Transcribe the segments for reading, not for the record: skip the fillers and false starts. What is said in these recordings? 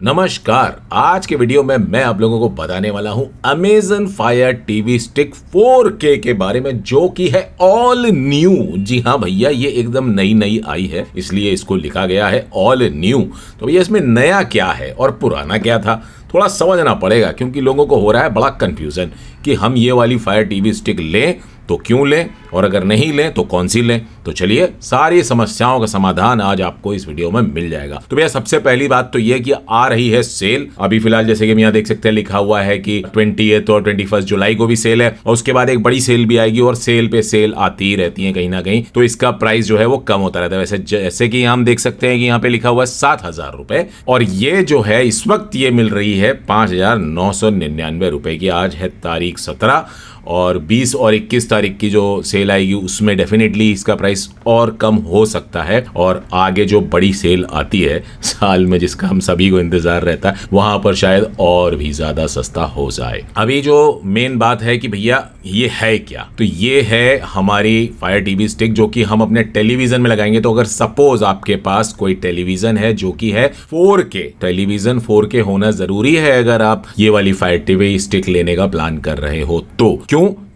नमस्कार। आज के वीडियो में मैं आप लोगों को बताने वाला हूं Amazon Fire TV Stick 4K के बारे में, जो कि है ऑल न्यू। जी हाँ भैया, ये एकदम नई आई है, इसलिए इसको लिखा गया है ऑल न्यू। तो भैया इसमें नया क्या है और पुराना क्या था, थोड़ा समझना पड़ेगा, क्योंकि लोगों को हो रहा है बड़ा कंफ्यूजन कि हम ये वाली फायर टीवी स्टिक लें तो क्यों लें, और अगर नहीं लें तो कौन सी लें। तो चलिए, सारी समस्याओं का समाधान आज आपको इस वीडियो में मिल जाएगा। तो भैया सबसे पहली बात तो ये कि आ रही है सेल अभी फिलहाल, जैसे कि हम यहाँ देख सकते हैं लिखा हुआ है कि 28 और 21 जुलाई को भी सेल है, और उसके बाद एक बड़ी सेल भी आएगी, और सेल पे सेल आती ही रहती है कहीं ना कहीं, तो इसका प्राइस जो है वो कम होता रहता है। वैसे जैसे कि हम देख सकते हैं कि यहाँ पे लिखा हुआ है 7,000 रुपए, और ये जो है इस वक्त ये मिल रही है 5,999 रुपए की। आज है तारीख 17 और 20 और 21 तारीख की जो सेल आएगी उसमें डेफिनेटली इसका प्राइस और कम हो सकता है, और आगे जो बड़ी सेल आती है साल में जिसका हम सभी को इंतजार रहता है, वहां पर शायद और भी ज्यादा सस्ता हो जाए। अभी जो मेन बात है कि भैया ये है क्या, तो ये है हमारी फायर टीवी स्टिक, जो कि हम अपने टेलीविजन में लगाएंगे। तो अगर सपोज आपके पास कोई टेलीविजन है जो कि है 4K, टेलीविजन 4K होना जरूरी है अगर आप ये वाली फायर टीवी स्टिक लेने का प्लान कर रहे हो तो।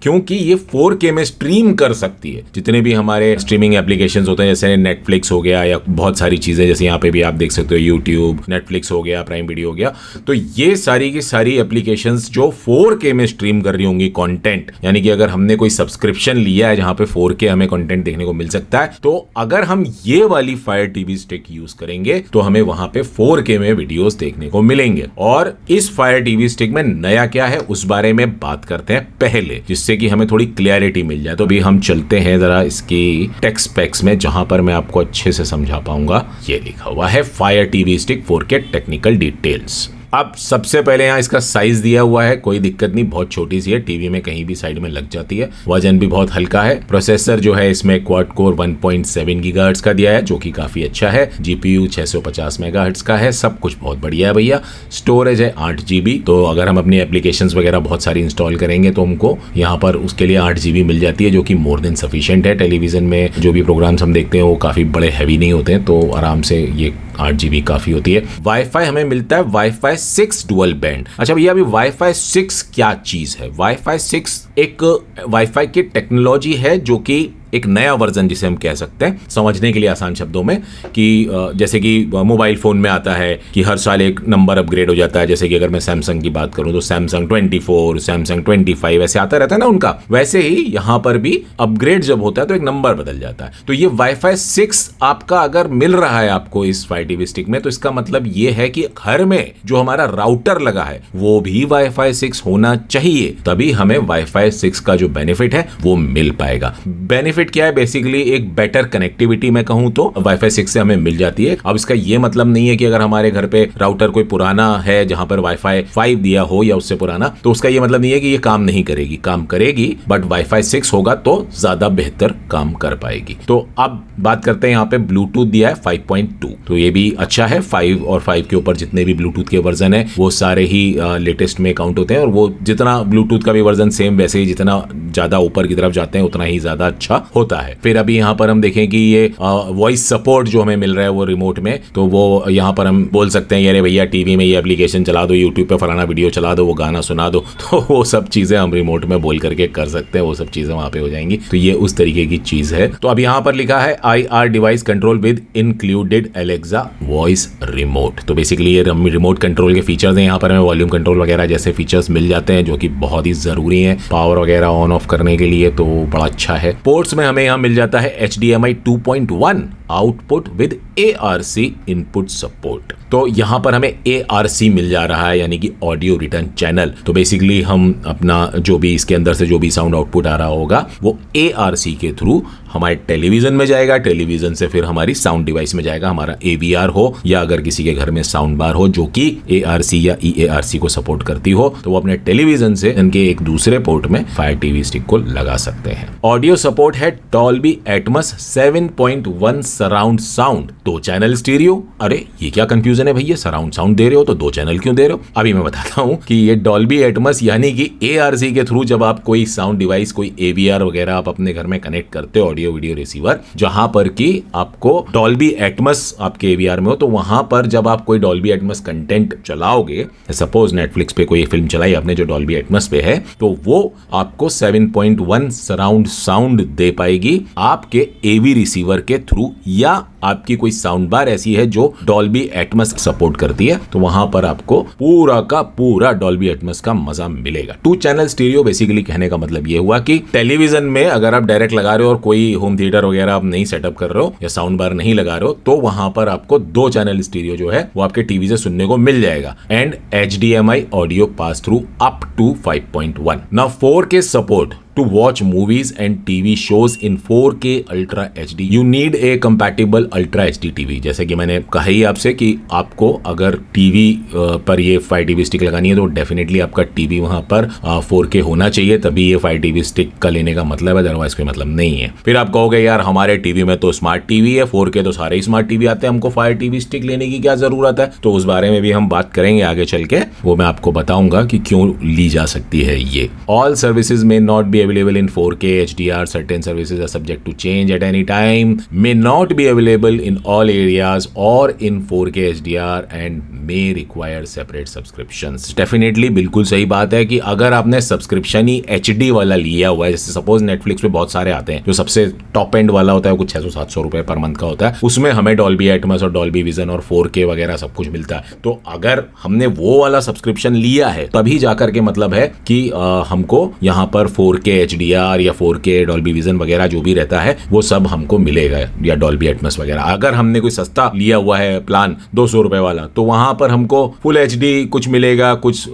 क्योंकि ये 4K में स्ट्रीम कर सकती है। जितने भी हमारे स्ट्रीमिंग एप्लीकेशंस होते हैं, जैसे नेटफ्लिक्स हो गया या बहुत सारी चीजें, जैसे यहाँ पे भी आप देख सकते हो यूट्यूब, नेटफ्लिक्स हो गया, प्राइम वीडियो हो गया, तो ये सारी की सारी एप्लीकेशंस जो 4K में स्ट्रीम कर रही होंगी कंटेंट, यानी कि अगर हमने कोई सब्सक्रिप्शन लिया है जहां पे 4K हमें कंटेंट देखने को मिल सकता है, तो अगर हम ये वाली फायर टीवी स्टिक यूज करेंगे तो हमें वहां पे 4K में वीडियोस देखने को मिलेंगे। और इस फायर टीवी स्टिक में नया क्या है उस बारे में बात करते हैं पहले, जिससे कि हमें थोड़ी क्लैरिटी मिल जाए। तो अभी हम चलते हैं जरा इसकी टेक्स्ट स्पेक्स में, जहां पर मैं आपको अच्छे से समझा पाऊंगा। ये लिखा हुआ है fire TV stick 4K technical details. अब सबसे पहले यहाँ इसका साइज दिया हुआ है, कोई दिक्कत नहीं, बहुत छोटी सी है, टीवी में कहीं भी साइड में लग जाती है। वजन भी बहुत हल्का है। प्रोसेसर जो है इसमें क्वाड कोर 1.7 गीगाहर्ट्ज का दिया है, जो कि काफी अच्छा है। जीपीयू 650 मेगाहर्ट्ज का है। सब कुछ बहुत बढ़िया है भैया। स्टोरेज है 8 GB, तो अगर हम अपनी एप्लीकेशंस वगैरह बहुत सारी इंस्टॉल करेंगे तो हमको यहाँ पर उसके लिए 8 GB मिल जाती है, जो कि मोर देन सफिशिएंट है। टेलीविजन में जो भी प्रोग्राम्स हम देखते हैं वो काफी बड़े हैवी नहीं होते हैं, तो आराम से ये 8 GB काफी होती है। वाईफाई हमें मिलता है वाईफाई 6 डुअल बैंड। अच्छा भैया, अभी वाईफाई 6 क्या चीज है? वाईफाई 6 एक वाईफाई की टेक्नोलॉजी है, जो कि एक नया वर्जन जिसे हम कह सकते हैं, समझने के लिए आसान शब्दों में, कि जैसे कि मोबाइल फोन में आता है कि हर साल एक नंबर अपग्रेड हो जाता है। जैसे कि अगर मैं सैमसंग की बात करूं तो सैमसंग 24, सैमसंग 25 ऐसे आता रहता है ना उनका, वैसे ही यहां पर भी अपग्रेड जब होता है तो एक नंबर बदल जाता है। तो ये वाईफाई 6 आपका अगर मिल रहा है आपको इस फायर टीवी स्टिक में, तो इसका मतलब ये है कि घर में जो हमारा राउटर लगा है वो भी वाईफाई 6 होना चाहिए, तभी हमें वाईफाई 6 का जो बेनिफिट है वो मिल पाएगा। बेनिफिट क्या है? बेसिकली एक बेटर कनेक्टिविटी मैं कहूं तो वाईफाई 6 से हमें मिल जाती है। अब इसका ये मतलब नहीं है कि अगर हमारे घर पे राउटर कोई पुराना है जहां पर वाईफाई 5 दिया हो या उससे पुराना, तो उसका ये मतलब नहीं है कि ये काम नहीं करेगी, काम करेगी, बट वाईफाई 6 होगा तो ज्यादा बेहतर काम कर पाएगी। तो अब बात करते हैं, यहाँ पे ब्लूटूथ दिया है 5.2, तो ये भी अच्छा है। 5 और 5 के ऊपर जितने भी ब्लूटूथ के वर्जन है वो सारे ही लेटेस्ट में काउंट होते हैं, और वो जितना ब्लूटूथ का भी वर्जन सेम, वैसे ही जितना ज्यादा ऊपर की तरफ जाते हैं उतना ही ज्यादा अच्छा होता है। फिर अभी यहाँ पर हम देखें कि ये वॉइस सपोर्ट जो हमें मिल रहा है वो रिमोट में, तो वो यहाँ पर हम बोल सकते हैं, अरे भैया टीवी में ये एप्लीकेशन चला दो, यूट्यूब पे फलाना वीडियो चला दो, वो गाना सुना दो, तो वो सब चीजें हम रिमोट में बोल करके कर सकते हैं, वो सब चीजें वहां पे हो जाएंगी। तो ये उस तरीके की चीज है। तो अब यहाँ पर लिखा है IR device control with included Alexa voice remote. तो बेसिकली ये रिमोट कंट्रोल के फीचर्स हैं। यहाँ पर हमें वॉल्यूम कंट्रोल वगैरह जैसे फीचर्स मिल जाते हैं, जो कि बहुत ही जरूरी है पावर वगैरह ऑन ऑफ करने के लिए, तो बड़ा अच्छा है। पोर्ट्स में हमें यहाँ मिल जाता है HDMI 2.1 output with ARC input support. तो यहां पर हमें ARC मिल जा रहा है, यानी कि ऑडियो रिटर्न चैनल। तो बेसिकली हम अपना जो भी इसके अंदर से जो भी साउंड आउटपुट आ रहा होगा वो ARC के थ्रू हमारे टेलीविजन में जाएगा, टेलीविजन से फिर हमारी साउंड डिवाइस में जाएगा, हमारा AVR हो या अगर किसी के घर में साउंड बार हो जो कि ARC या EARC को सपोर्ट करती हो, तो वो अपने टेलीविजन से इनके एक दूसरे पोर्ट में फायर टीवी स्टिक को लगा सकते हैं। ऑडियो सपोर्ट है Dolby Atmos 7.1 surround sound, 2 channel stereo. अरे ये क्या कंफ्यूजन है भैया, सराउंड साउंड दे रहे हो तो 2 चैनल क्यों दे रहे हो? अभी मैं बताता हूं कि ये डॉल्बी एटमॉस यानी कि ARC के थ्रू जब आप कोई साउंड डिवाइस, कोई AVR वगैरह आप अपने घर में कनेक्ट करते हो, ऑडियो वीडियो रिसीवर, जहां पर कि आपको डॉल्बी एटमॉस आपके AVR में हो, तो वहां पर जब आप कोई डॉल्बी एटमॉस कंटेंट चलाओगे, सपोज नेटफ्लिक्स पे कोई फिल्म चलाई आपने जो डॉल्बी एटमॉस पे है, तो वो आपको 7.1 सराउंड साउंड दे पाएगी आपके AV रिसीवर के थ्रू, या आपकी कोई साउंड बार ऐसी है जो डॉल्बी एटमॉस सपोर्ट करती है, तो वहां पर आपको पूरा का पूरा डॉल्बी एटमॉस का मजा मिलेगा। 2 चैनल स्टीरियो बेसिकली कहने का मतलब ये हुआ कि टेलीविजन में अगर आप डायरेक्ट लगा रहे हो और कोई होम थिएटर वगैरह आप नहीं सेटअप कर रहे हो या साउंड बार नहीं लगा रहे हो, तो वहां पर आपको 2 चैनल स्टीरियो जो है वो आपके टीवी से सुनने को मिल जाएगा। And HDMI audio pass through up to 5.1। Now 4K support to watch movies and TV shows in 4K Ultra HD. You need a compatible Ultra HD TV. जैसे कि मैंने कहा ही आपसे कि आपको अगर टीवी पर ये Fire TV स्टिक लगानी है तो डेफिनेटली आपका टीवी वहां पर 4K होना चाहिए, तभी ये Fire TV स्टिक का लेने का मतलब है, अदरवाइज कोई मतलब नहीं है। फिर आप कहोगे यार हमारे टीवी में तो स्मार्ट टीवी है, 4K तो सारे ही स्मार्ट टीवी आते हैं, हमको Fire TV स्टिक लेने की क्या जरूरत है? तो उस बारे में भी हम बात करेंगे आगे चल के, वो मैं आपको बताऊंगा कि क्यों ली जा सकती है ये। ऑल सर्विसेज में not be available in 4K HDR. Certain services are subject to change at any time. May not be available in all areas or in 4K HDR and may require separate subscriptions. Definitely बिल्कुल सही बात है कि अगर आपने subscription ही HD वाला लिया हुआ है, जैसे सपोज नेटफ्लिक्स पे बहुत सारे आते हैं जो सबसे टॉप एंड वाला होता है, कुछ 600-700 रुपए पर मंथ का होता है, उसमें हमें डॉल्बी एटमॉस और डॉल्बी विजन और 4K वगैरह सब कुछ मिलता है। तो अगर हमने वो वाला सब्सक्रिप्शन लिया है तभी जाकर के मतलब है कि हमको यहाँ पर 4K HDR या 4K डॉल्बी विजन वगैरह जो भी रहता है वो सब हमको मिलेगा, या डॉल्बी एटमॉस वगैरह। अगर हमने कोई सस्ता लिया हुआ है प्लान 200 रुपए वाला, तो वहां पर हमको फुल HD कुछ मिलेगा, कुछ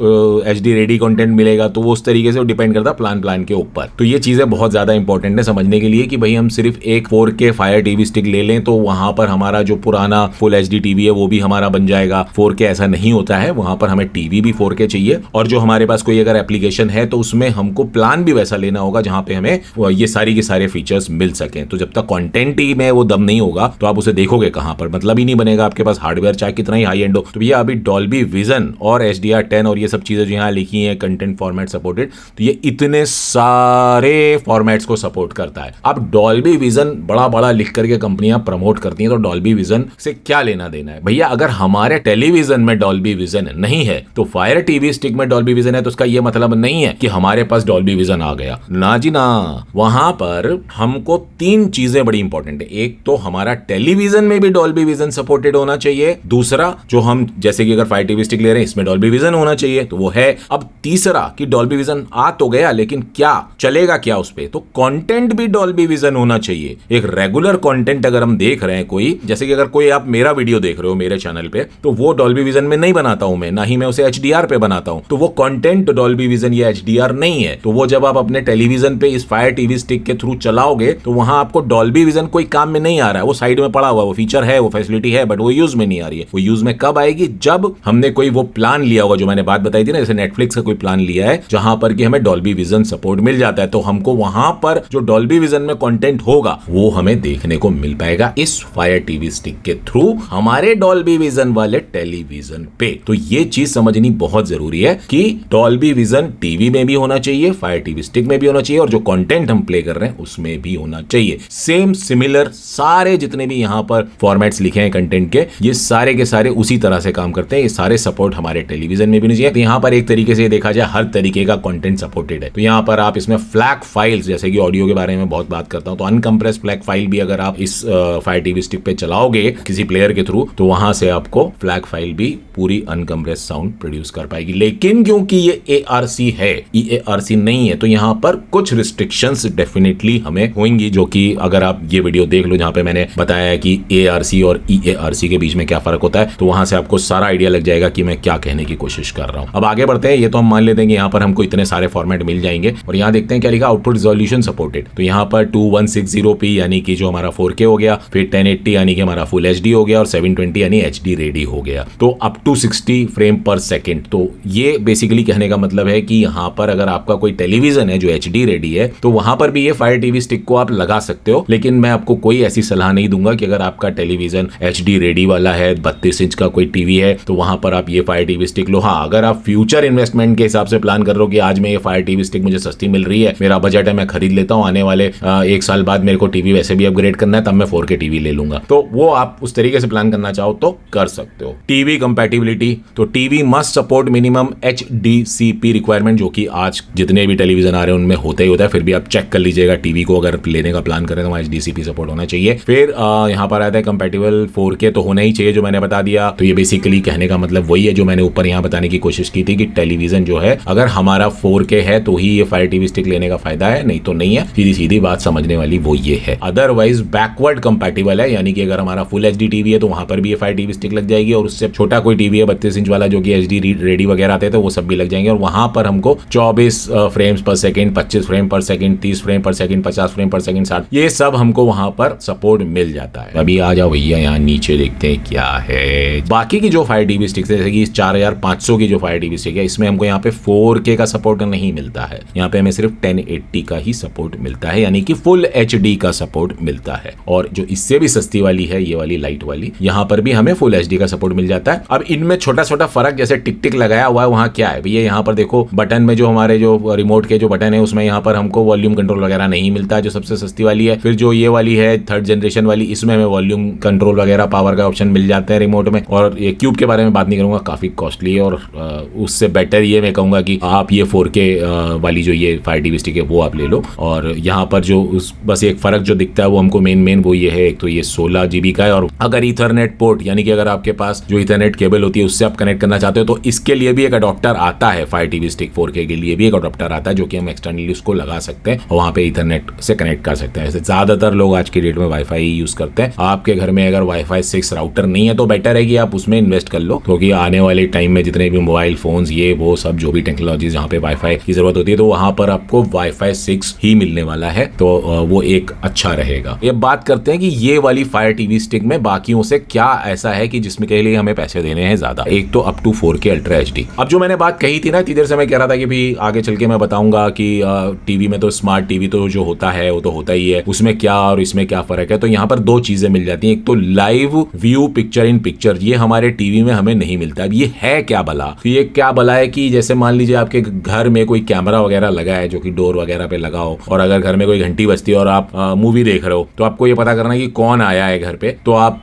HD रेडी कंटेंट मिलेगा, तो वो उस तरीके से डिपेंड करता है प्लान के ऊपर। तो ये चीजें बहुत ज्यादा इंपॉर्टेंट है समझने के लिए कि भाई हम सिर्फ एक 4K फायर टीवी स्टिक ले लें तो वहां पर हमारा जो पुराना फुल HD टीवी है वो भी हमारा बन जाएगा। 4K ऐसा नहीं होता है, वहां पर हमें टीवी भी 4K चाहिए, और जो हमारे पास कोई अगर एप्लीकेशन है तो उसमें हमको प्लान भी वैसा लेना होगा जहां पे हमें ये सारी के सारे फीचर्स मिल सकें। तो जब तक कंटेंट ही में वो दम नहीं होगा तो आप उसे देखोगे कहां पर, मतलब ही नहीं बनेगा आपके पास हार्डवेयर चाहे कितना ही हाई एंड हो। तो भैया अभी डॉल्बी विजन और HDR10 और ये सब चीजें जो यहाँ लिखी हैं कंटेंट फॉर्मेट सपोर्टेड, तो ये इतने सारे फॉर्मेट्स को सपोर्ट करता है। अब डॉल्बी विजन बड़ा बड़ा लिख करके कंपनियां प्रमोट करती हैं, तो डॉल्बी विजन से क्या लेना देना है भैया? अगर हमारे टेलीविजन में डॉल्बी विजन नहीं है तो फायर टीवी स्टिक में डॉल्बी विजन है, तो उसका ये मतलब नहीं है कि हमारे पास डॉल्बी विजन आ गया, ना जी ना। वहां पर हमको 3 चीजें बड़ी इंपॉर्टेंट है। एक तो हमारा टेलीविजन में भी डॉल्बी विजन सपोर्टेड होना चाहिए, दूसरा जो हम जैसे कि अगर फायर टीवी स्टिक ले रहे हैं इसमें डॉल्बी विजन होना चाहिए, तो वो है। अब तीसरा कि डॉल्बी विजन आ तो गया लेकिन क्या चलेगा क्या उस पे, तो कंटेंट भी डॉल्बी विजन होना चाहिए। एक रेगुलर कंटेंट अगर हम देख रहे हैं कोई, जैसे कि अगर कोई आप मेरा वीडियो देख रहे हो मेरे चैनल पे, तो वो डॉल्बी विजन में नहीं बनाता हूं मैं, ना ही मैं उसे HDR पे बनाता हूं, तो वो कंटेंट डॉल्बी विजन या HDR नहीं है। तो वो जब आप अपने टेलीविजन पे इस फायर टीवी स्टिक के थ्रू चलाओगे तो वहां आपको डॉल्बी विजन कोई काम में नहीं आ रहा है, वो साइड में पड़ा हुआ, वो फीचर है, वो फैसिलिटी है, बट वो यूज में नहीं आ रही है। वो यूज में कब आएगी? जब हमने कोई वो प्लान लिया होगा जो मैंने बात बताई थी ना, जैसे नेटफ्लिक्स का कोई प्लान लिया है जहां पर कि हमें डॉल्बी विजन सपोर्ट मिल जाता है, तो हमको वहां पर जो डॉल्बी विजन में कंटेंट होगा वो हमें देखने को मिल पाएगा इस फायर टीवी स्टिक के थ्रू हमारे डॉल्बी विजन वाले टेलीविजन पे। तो ये चीज समझनी बहुत जरूरी है कि डॉल्बी विजन टीवी में भी होना चाहिए, फायर टीवी स्टिक में भी होना चाहिए, और जो कंटेंट हम प्ले कर रहे हैं उसमें भी होना चाहिए। सेम सिमिलर सारे जितने भी यहां पर फॉर्मेट्स लिखे हैं कंटेंट के, ये सारे के सारे उसी तरह से काम करते हैं। ये सारे सपोर्ट हमारे टेलीविजन में भी नहीं चाहिए। तो यहां पर एक तरीके से देखा जाए हर तरीके का कंटेंट सपोर्टेड है। तो यहां पर आप इसमें फ्लैग फाइल्स, जैसे कि ऑडियो के बारे में बहुत बात करता हूं, तो अनकंप्रेस फ्लैग फाइल भी अगर आप इस फायर टीवी स्टिक पे चलाओगे किसी प्लेयर के थ्रू, तो वहां से आपको फ्लैग फाइल भी पूरी अनकंप्रेस साउंड प्रोड्यूस कर पाएगी। लेकिन क्योंकि ये ARC है, EARC नहीं है, तो यहां पर कुछ रिस्ट्रिक्शंस डेफिनेटली हमें होंगी, जो कि अगर आप ये वीडियो देख लो जहां पे मैंने बताया है कि ARC और EARC के बीच में क्या फर्क होता है, तो वहां से आपको सारा आइडिया लग जाएगा कि मैं क्या कहने की कोशिश कर रहा हूं। अब आगे बढ़ते हैं। ये तो हम मान लेते हैं कि यहाँ पर हमको इतने सारे फॉर्मेट मिल जाएंगे, और यहाँ देखते हैं क्या लिखा, आउटपुट रिजोल्यूशन सपोर्टेड। तो यहाँ पर 2160p यानी कि जो हमारा 4K हो गया, फिर 1080 यानी कि हमारा फुल HD हो गया, और 720 यानी HD रेडी हो गया, तो अप टू 60 फ्रेम पर सेकेंड। तो ये बेसिकली कहने का मतलब है कि यहाँ पर अगर आपका कोई टेलीविजन है जो जो HD रेडी है, तो वहां पर भी ये फायर टीवी स्टिक को आप लगा सकते हो। लेकिन मैं आपको कोई ऐसी सलाह नहीं दूंगा कि अगर आपका टेलीविजन HD रेडी वाला है, 32 इंच का कोई टीवी है, तो वहां पर आप ये फायर टीवी स्टिक लो। हाँ, अगर आप फ्यूचर इन्वेस्टमेंट के हिसाब से प्लान कर रहे हो कि आज मैं ये फायर टीवी स्टिक मुझे सस्ती मिल रही है, मेरा बजट है, मैं खरीद लेता हूँ, आने वाले 1 साल बाद मेरे को टीवी वैसे भी अपग्रेड करना है, तब मैं 4K टीवी ले लूंगा, तो वो आप उस तरीके से प्लान करना चाहो तो कर सकते हो। टीवी कंपैटिबिलिटी, तो TV must support minimum HDCP requirement, जो कि आज जितने भी टेलीविजन आ रहे हैं उनमें होता ही होता है, फिर भी आप चेक कर लीजिएगा टीवी को, अगर लेने का प्लान करें तो HDCP सपोर्ट होना चाहिए। फिर यहाँ पर आता है कंपैटिबल 4K तो होना ही चाहिए, जो मैंने बता दिया। तो ये बेसिकली कहने का मतलब वही है जो मैंने ऊपर यहाँ बताने की कोशिश की थी कि टेलीविजन जो है अगर हमारा 4K है तो ही ये फायर टीवी स्टिक लेने का फायदा है, नहीं तो नहीं है। सीधी सीधी बात समझने वाली वो ये है। अदरवाइज बैकवर्ड कंपैटिबल है, यानी कि अगर हमारा फुल HD टीवी है तो वहां पर भी ये फायर टीवी स्टिक लग जाएगी, और उससे छोटा कोई टीवी है 32 इंच वाला जो कि HD रेडी वगैरह आते थे, वो सब भी लग जाएंगे, और वहां पर हमको 24 फ्रेम्स पर सेकंड, 25 फ्रेम पर सेकंड, 30 फ्रेम पर सेकंड, 50 फ्रेम पर सेकंड, 60, ये सब हमको वहां पर सपोर्ट मिल जाता है। अभी आ जाओ भैया यहाँ नीचे देखते हैं क्या है बाकी की जो फायर टीवी स्टिक, जैसे कि 4500 की जो फायर टीवी स्टिक है, इसमें हमको यहाँ पे 4K का सपोर्ट नहीं मिलता है, यहाँ पे हमें सिर्फ 1080 का ही सपोर्ट मिलता है, यानी कि फुल HD का सपोर्ट मिलता है। और जो इससे भी सस्ती वाली है, ये वाली लाइट वाली, यहाँ पर भी हमें फुल HD का सपोर्ट मिल जाता है। अब इनमें छोटा छोटा फर्क, जैसे टिक टिक लगाया हुआ है, वहां क्या है भैया, यहाँ पर देखो बटन में जो हमारे जो रिमोट के जो बटन है उसमें यहाँ पर हमको वॉल्यूम कंट्रोल वगैरह नहीं मिलता है, जो सबसे सस्ती वाली है। फिर जो ये वाली है 3rd जनरेशन वाली, इसमें हमें वॉल्यूम कंट्रोल वगैरह पावर का ऑप्शन मिल जाता है रिमोट में। और ये क्यूब के बारे में बात नहीं करूंगा, काफी कॉस्टली है, और उससे बेटर ये मैं कहूंगा कि आप ये 4K वाली जो ये फायर टीवी स्टिक है वो आप ले लो। और यहाँ पर जो बस एक फर्क जो दिखता है वो हमको मेन वो ये है, एक तो ये 16 GB का है, और अगर ईथरनेट पोर्ट, यानी कि अगर आपके पास जो ईथरनेट केबल होती है उससे आप कनेक्ट करना चाहते हो तो इसके लिए भी एक अडॉप्टर आता है, फायर टीवी स्टिक 4K के लिए भी एक अडॉप्टर आता है, जो कि हम एक्सटर्नली उसको लगा सकते हैं और वहां पे ईथरनेट से कनेक्ट कर सकते हैं। ऐसे ज्यादातर लोग आज की डेट में वाईफाई यूज करते हैं। आपके घर में अगर वाईफाई 6 राउटर नहीं है तो बेटर है कि आप उसमें इन्वेस्ट कर लो, क्योंकि आने वाले टाइम में जितने भी मोबाइल फोन्स ये वो सब जो भी टेक्नोलॉजी जहाँ पे वाईफाई की जरूरत होती है, तो वहां पर आपको वाईफाई 6 ही मिलने वाला है, तो वो एक अच्छा रहेगा। ये बात करते हैं कि ये वाली फायर टीवी स्टिक में बाकियों से क्या ऐसा है कि जिसमें के लिए हमें पैसे देने हैं ज्यादा। एक तो up to 4K ultra HD। अब जो मैंने बात कही थी ना इतनी देर से, मैं कह रहा था कि भी आगे चल के मैं बताऊंगा कि टीवी में तो स्मार्ट टीवी तो जो होता है वो तो होता ही है, उसमें क्या और इसमें क्या फर्क है। तो यहाँ पर 2 चीजें मिल जाती हैं, एक तो live view picture in picture, ये हमारे टीवी में हमें नहीं मिलता। अब ये है क्या भला, तो ये क्या भला है कि जैसे मान लीजिए आपके घर में कोई कैमरा वगैरह लगा है जो कि डोर वगैरह पे लगा हो, और अगर घर में कोई घंटी बजती है और आप मूवी देख रहे हो, तो आपको ये पता करना है कि कौन आया है घर पे, तो आप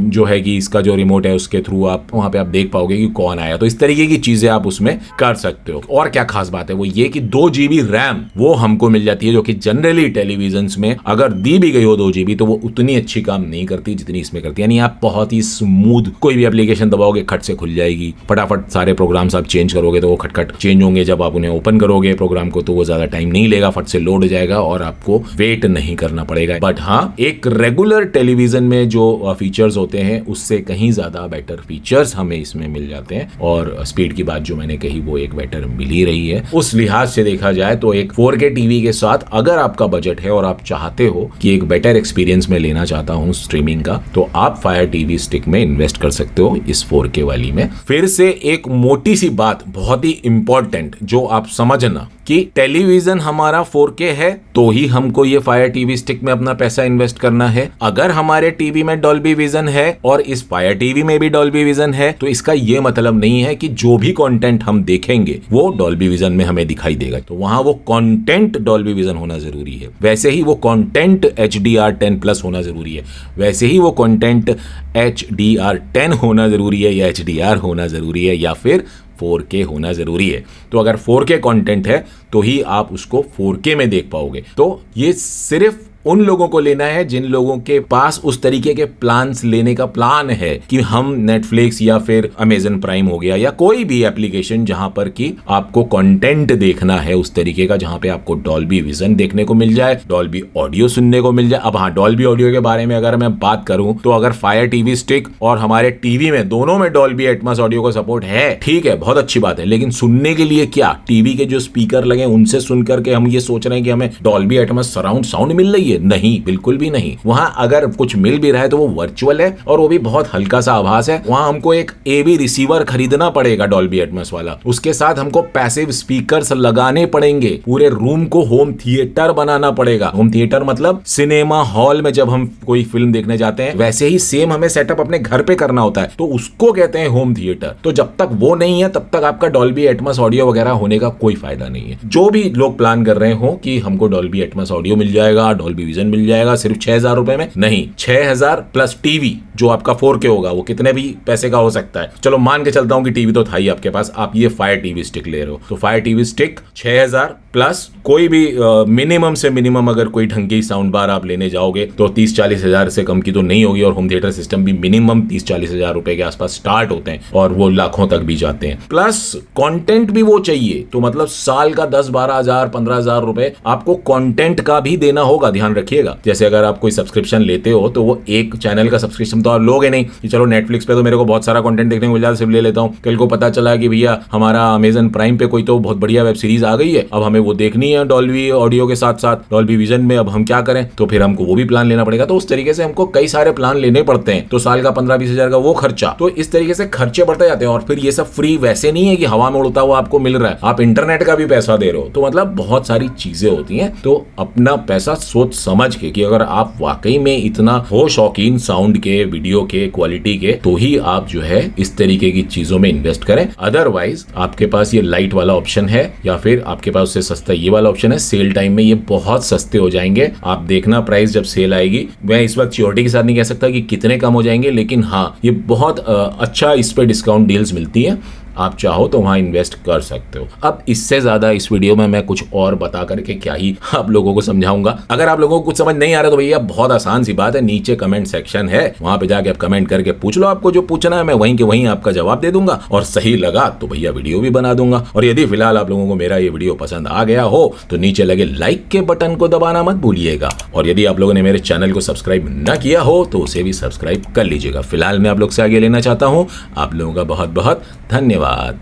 जो है कि इसका जो रिमोट है उसके थ्रू आप वहां पे आप देख पाओगे कि कौन आया। तो इस तरीके की चीजें आप उसमें कर सकते हो। और क्या खास बात है वो ये कि 2 GB रैम वो हमको मिल जाती है, जो कि जनरली टेलीविजन में अगर दी भी गई हो 2 GB तो वो उतनी अच्छी काम नहीं करती जितनी इसमें करती है। यानी आप बहुत ही स्मूथ कोई भी एप्लीकेशन दबाओगे खट से खुल जाएगी, फटाफट सारे प्रोग्राम्स आप चेंज करोगे तो वो खटखट चेंज होंगे, जब आप उन्हें ओपन करोगे प्रोग्राम को तो वो ज्यादा टाइम नहीं लेगा, फट से लोड हो जाएगा और आपको वेट नहीं करना पड़ेगा। बट हाँ, एक रेगुलर टेलीविजन में जो फीचर्स होते हैं उससे कहीं ज्यादा बेटर फीचर्स हमें इसमें मिल जाते हैं, और स्पीड की बात जो मैंने कही वो एक बेटर मिल ही रही है। उस लिहाज से देखा जाए तो एक 4K टीवी के साथ अगर आपका बजट है और आप चाहते हो कि एक बेटर एक्सपीरियंस में लेना चाहता हूं स्ट्रीमिंग का, तो आप फायर टीवी स्टिक में इन्वेस्ट कर सकते हो इस 4K वाली में। फिर से एक मोटी सी बात बहुत ही इंपॉर्टेंट जो आप समझना कि टेलीविजन हमारा 4K है तो ही हमको ये फायर टीवी स्टिक में अपना पैसा इन्वेस्ट करना है। अगर हमारे टीवी में डॉल्बी विजन है और इस फायर टीवी में भी डॉल्बी विजन है तो इसका ये मतलब नहीं है कि जो भी कंटेंट हम देखेंगे वो डॉल्बी विजन में हमें दिखाई देगा, तो वहां वो कंटेंट डॉल्बी विजन होना जरूरी है। वैसे ही वो कंटेंट HDR10+ होना जरूरी है, वैसे ही वो कंटेंट HDR10 होना जरूरी है, या HDR होना जरूरी है, या फिर 4K होना जरूरी है। तो अगर 4K कंटेंट है तो ही आप उसको 4K में देख पाओगे। तो ये सिर्फ उन लोगों को लेना है जिन लोगों के पास उस तरीके के प्लान्स लेने का प्लान है कि हम नेटफ्लिक्स या फिर अमेजन प्राइम हो गया या कोई भी एप्लीकेशन जहां पर कि आपको कंटेंट देखना है उस तरीके का, जहां पे आपको डॉल्बी विजन देखने को मिल जाए, डॉल्बी ऑडियो सुनने को मिल जाए। अब हाँ, डॉल्बी ऑडियो के बारे में अगर मैं बात करूं तो अगर फायर टीवी स्टिक और हमारे टीवी में दोनों में डॉल्बी एटमॉस ऑडियो का सपोर्ट है, ठीक है, बहुत अच्छी बात है, लेकिन सुनने के लिए क्या टीवी के जो स्पीकर लगे उनसे सुन करके हम ये सोच रहे हैं कि हमें डॉल्बी एटमॉस सराउंड साउंड मिल रही चाहिए? नहीं, बिल्कुल भी नहीं। वहां अगर कुछ मिल भी रहा है तो वो वर्चुअल है और वो भी बहुत हल्का सा आभास है। वहां हमको एक AV रिसीवर खरीदना पड़ेगा डॉल्बी एटमॉस वाला, उसके साथ हमको पैसिव स्पीकर्स लगाने पड़ेंगे, पूरे रूम को होम थिएटर बनाना पड़ेगा। होम थिएटर मतलब सिनेमा हॉल में जब हम कोई फिल्म देखने जाते हैं वैसे ही सेम हमें सेटअप अपने घर पे करना होता है, तो उसको कहते हैं होम थिएटर। तो जब तक वो नहीं है तब तक आपका डॉल्बी एटमॉस ऑडियो वगैरह होने का कोई फायदा नहीं है। जो भी लोग प्लान कर रहे हो कि हमको डॉल्बी एटमॉस ऑडियो मिल जाएगा, डॉल्बी विजन मिल जाएगा सिर्फ 6,000 रुपए में, नहीं, 6,000 प्लस टीवी जो आपका 4K होगा, वो कितने भी पैसे का हो सकता है। चलो मान के चलता हूं कि टीवी तो था ही आपके पास, आप ये फायर टीवी स्टिक ले रहे हो, तो फायर टीवी स्टिक 6,000 प्लस कोई भी मिनिमम से मिनिमम अगर कोई ढंग की साउंड बार आप लेने जाओगे तो 30-40 हजार से कम की तो नहीं होगी, और होम थिएटर सिस्टम भी मिनिमम 30-40 हजार रुपए के आसपास स्टार्ट होते हैं और वो लाखों तक भी जाते हैं। प्लस कंटेंट भी वो चाहिए, तो मतलब साल का 10-12 हजार 15 हजार रुपए आपको कंटेंट का भी देना होगा। ध्यान रखिएगा, जैसे अगर आप कोई सब्सक्रिप्शन लेते हो तो वो एक चैनल का सब्सक्रिप्शन तो आप लोगे नहीं कि चलो नेटफ्लिक्स पे तो मेरे को बहुत सारा कंटेंट देखने को मिल जाता है, सिर्फ ले लेता हूं। कल को पता चला कि भैया हमारा अमेजन प्राइम पे कोई तो बहुत बढ़िया वेब सीरीज आ गई है, अब हमें वो देखनी है डॉल्बी ऑडियो के साथ साथ डॉल्बी विजन में, अब हम क्या करें? तो फिर हमको वो भी प्लान लेना पड़ेगा। तो उस तरीके से हमको कई सारे प्लान लेने पड़ते हैं, तो साल का 15-20 हजार का वो खर्चा, तो इस तरीके से खर्चे बढ़ते जाते हैं। और फिर ये सब फ्री वैसे नहीं है कि हवा में उड़ता हुआ आपको मिल रहा है, आप इंटरनेट का भी पैसा दे रहे हो, तो मतलब बहुत सारी चीजें होती हैं। तो अपना पैसा सोच समझ के कि अगर आप वाकई में इतना हो शौकीन साउंड के, वीडियो के, क्वालिटी के, तो ही आप जो है इस तरीके की चीजों में इन्वेस्ट करें। अदरवाइज आपके पास ये लाइट वाला ऑप्शन है या फिर आपके पास उससे सस्ता ये वाला ऑप्शन है, सेल टाइम में ये बहुत सस्ते हो जाएंगे। आप देखना प्राइस जब सेल आएगी, मैं इस वक्त श्योरिटी के साथ नहीं कह सकता कि कितने कम हो जाएंगे, लेकिन हाँ ये बहुत अच्छा इस पे डिस्काउंट डील्स मिलती है, आप चाहो तो वहां इन्वेस्ट कर सकते हो। अब इससे ज्यादा इस वीडियो में मैं कुछ और बता करके क्या ही आप लोगों को समझाऊंगा। अगर आप लोगों को कुछ समझ नहीं आ रहा तो भैया बहुत आसान सी बात है, नीचे कमेंट सेक्शन है, वहां पे जाके आप कमेंट करके पूछ लो, आपको जो पूछना है मैं वहीं के वहीं आपका जवाब दे दूंगा, और सही लगा तो भैया वीडियो भी बना दूंगा। और यदि फिलहाल आप लोगों को मेरा ये वीडियो पसंद आ गया हो तो नीचे लगे लाइक के बटन को दबाना मत भूलिएगा, और यदि आप लोगों ने मेरे चैनल को सब्सक्राइब न किया हो तो उसे भी सब्सक्राइब कर लीजिएगा। फिलहाल मैं आप लोग से आगे लेना चाहता हूं, आप लोगों का बहुत बहुत धन्यवाद।